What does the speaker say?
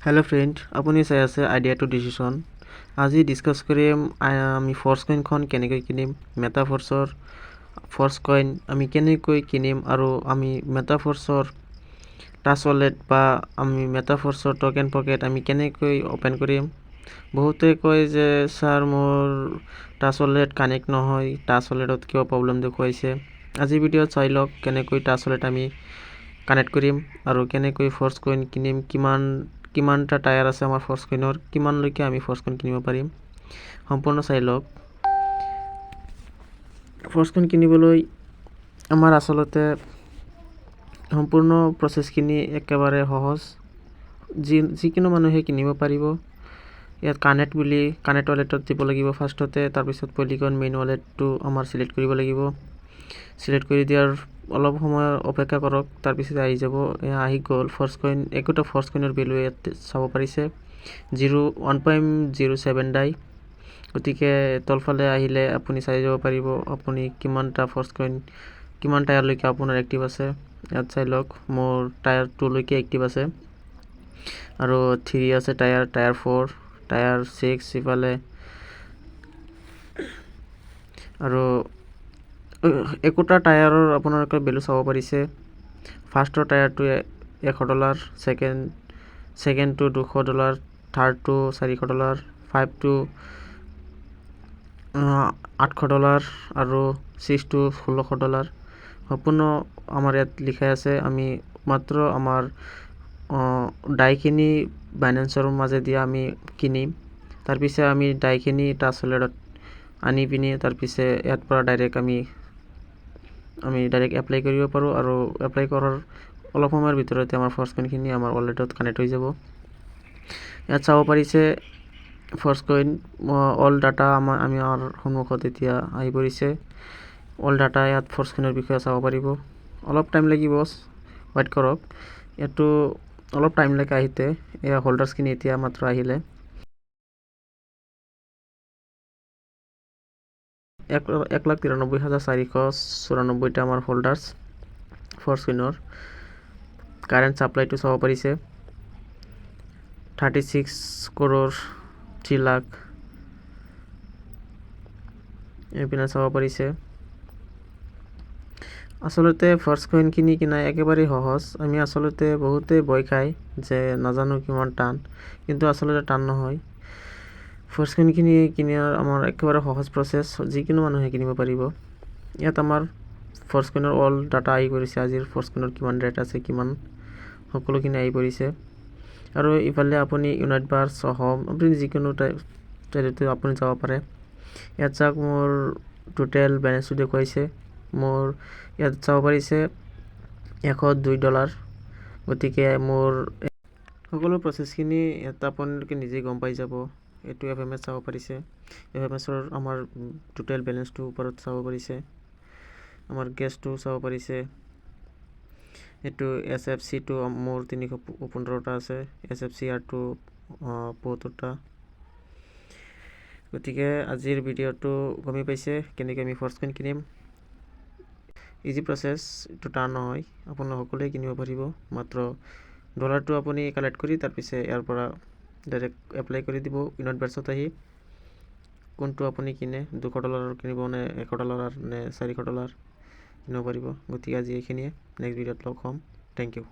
hello friend আপুনি চাই আছে আইডিয়া টু ডিসিশন আজি ডিসকাস কৰিম আমি ফৰ্স কইনখন কেনেকৈ কিনিম মেটাফৰ্সৰ ফৰ্স কইন আমি কেনেকৈ কিনিম আৰু আমি মেটাফৰ্সৰ টাচ ওয়ালেট বা আমি মেটাফৰ্সৰ টোকেন পকেট আমি কেনেকৈ ওপেন কৰিম বহুতে কয় যে স্যাৰ মোৰ টাচ ওয়ালেট কানেক্ট নহয় টাচ ওয়ালেটত কিয় প্ৰবলেম দেখুৱাইছে আজি ভিডিঅ'ত চাই লওক কেনেকৈ টাচ ওয়ালেট আমি কানেক্ট কৰিম আৰু কেনেকৈ ফৰ্স কইন কিনিম কিমানটা টায়াৰ আছে আমাৰ ফৰ্স কইনৰ কিমানলৈকে আমি ফৰ্স কইন কিনিব পাৰিম সম্পূৰ্ণ চাই লওক ফৰ্স কইন কিনিবলৈ আমাৰ আসলতে সম্পূৰ্ণ প্ৰসেসখিনি একেবাৰে সহজ যিকোনো মানুহে কিনিব পাৰিব ইয়াত কানেক্ট ওয়ালেটত দিব লাগিব ফাৰ্ষ্টতে তাৰপিছত পলিগন মেইন ওয়ালেটটো আমাৰ সিলেক্ট কৰিব লাগিব সিলেক্ট কৰি দিয়াৰ অলপ সময় অপেক্ষা কৰক তাৰপিছত আহি যাব আহি গ'ল ফৰ্স কইন একোটা ফৰ্স কইনৰ ভ্যালু ইয়াত চাব পাৰিছে 1.07 ডাই গতিকে তলফালে আহিলে আপুনি চাই যাব পাৰিব আপুনি কিমানটা ফৰ্স কইন কিমান টায়াৰলৈকে আপোনাৰ এক্টিভ আছে ইয়াত চাই লওক মোৰ টায়াৰ 2 লৈকে এক্টিভ আছে আৰু 3 আছে টায়াৰ 4 টায়াৰ 6 ইফালে আৰু একোটা টায়াৰৰ আপোনালোকে ভ্যালু চাব পাৰিছে ফাৰ্ষ্টৰ টায়াৰটো $100 সেকেন্ডটো $200 থাৰ্ডটো $400 ফাইভটো $800 আৰু সিক্সটো $1600 সম্পূৰ্ণ আমাৰ ইয়াত লিখা আছে আমি মাত্ৰ আমাৰ ডাইখিনি বাইন্যান্সৰ মাজেদি আমি কিনিম তাৰপিছত আমি ডাইখিনি টাচ ওয়ালেটত আনি পিনি তাৰপিছত ইয়াৰ পৰা ডাইৰেক্ট আমি ডাইৰেক্ট এপ্লাই কৰিব পাৰোঁ আৰু এপ্লাই কৰাৰ অলপ সময়ৰ ভিতৰতে আমাৰ ফৰ্স কইনখিনি আমাৰ ওয়ালেটত কানেক্ট হৈ যাব ইয়াত চাব পাৰিছে ফৰ্স কইন অল ডাটা আমাৰ সন্মুখত এতিয়া আহি পৰিছে অল ডাটা ইয়াত ফৰ্স কইনৰ বিষয়ে চাব পাৰিব অলপ টাইম লাগিব ওয়েট কৰক এটো অলপ টাইম লাগে আহিতে এয়া হোল্ডাৰ্সখিনি এতিয়া মাত্ৰ আহিলে 1,93,494টা আমাৰ হোল্ডাৰ্স ফৰ্স কইনৰ কাৰেন্ট সাপ্লাইটো চাব পাৰিছে 36 crore 3 লাখ এপিনে চাব পাৰিছে আসলতে ফৰ্স কইন কিনা একেবাৰে সহজ আমি আসলতে বহুতে ভয় খাই যে নাজানো কিমান টান কিন্তু আসলতে টান নহয় ফৰ্স কইন কিনাৰ আমাৰ একেবাৰে সহজ প্ৰসেস যিকোনো মানুহে কিনিব পাৰিব ইয়াত আমাৰ ফৰ্স কইনৰ অল ডাটা আহি পৰিছে আজিৰ ফৰ্স কইনৰ কিমান ৰেট আছে কিমান সকলোখিনি আহি পৰিছে আৰু ইফালে আপুনি ইউনাইট বাৰ সহম আপুনি যিকোনো টাইপতে আপুনি যাব পাৰে ইয়াত চাওক মোৰ টোটাল ব্যালেন্সটো দেখুৱাইছে মোৰ ইয়াত চাব পাৰিছে $102 গতিকে মোৰ সকলো প্ৰসেসখিনি ইয়াত আপোনালোকে নিজে গম পাই যাব এটো এফএমএস চাব পাৰিছে এফএমএসৰ আমাৰ টোটাল ব্যালেন্সটো ওপৰত চাব পাৰিছে আমাৰ গেছটো চাব পাৰিছে এটো এসএফসি টো মোৰ 315টা আছে এসএফসি আৰটো 72টা গতিকে আজিৰ ভিডিঅ'টো গমি পাইছে কেনেকৈ আমি ফৰ্স কইন কিনিম ইজি প্ৰসেস এটো টান নহয় আপুনি সকলোৱে কিনিব পাৰিব মাত্ৰ ডলাৰটো আপুনি কালেক্ট কৰি তাৰ পিছে ইয়াৰ পৰা ডাইৰেক্ট এপ্লাই কৰি দিব ইউনাইট বাৰ্ছত আহি কোনটো আপুনি কিনে $200 কিনিব নে $100 নে $400 কিনিব পাৰিব গতিকে আজি এইখিনিয়ে নেক্সট ভিডিঅ'ত লগ হ'ম থ্যাংক ইউ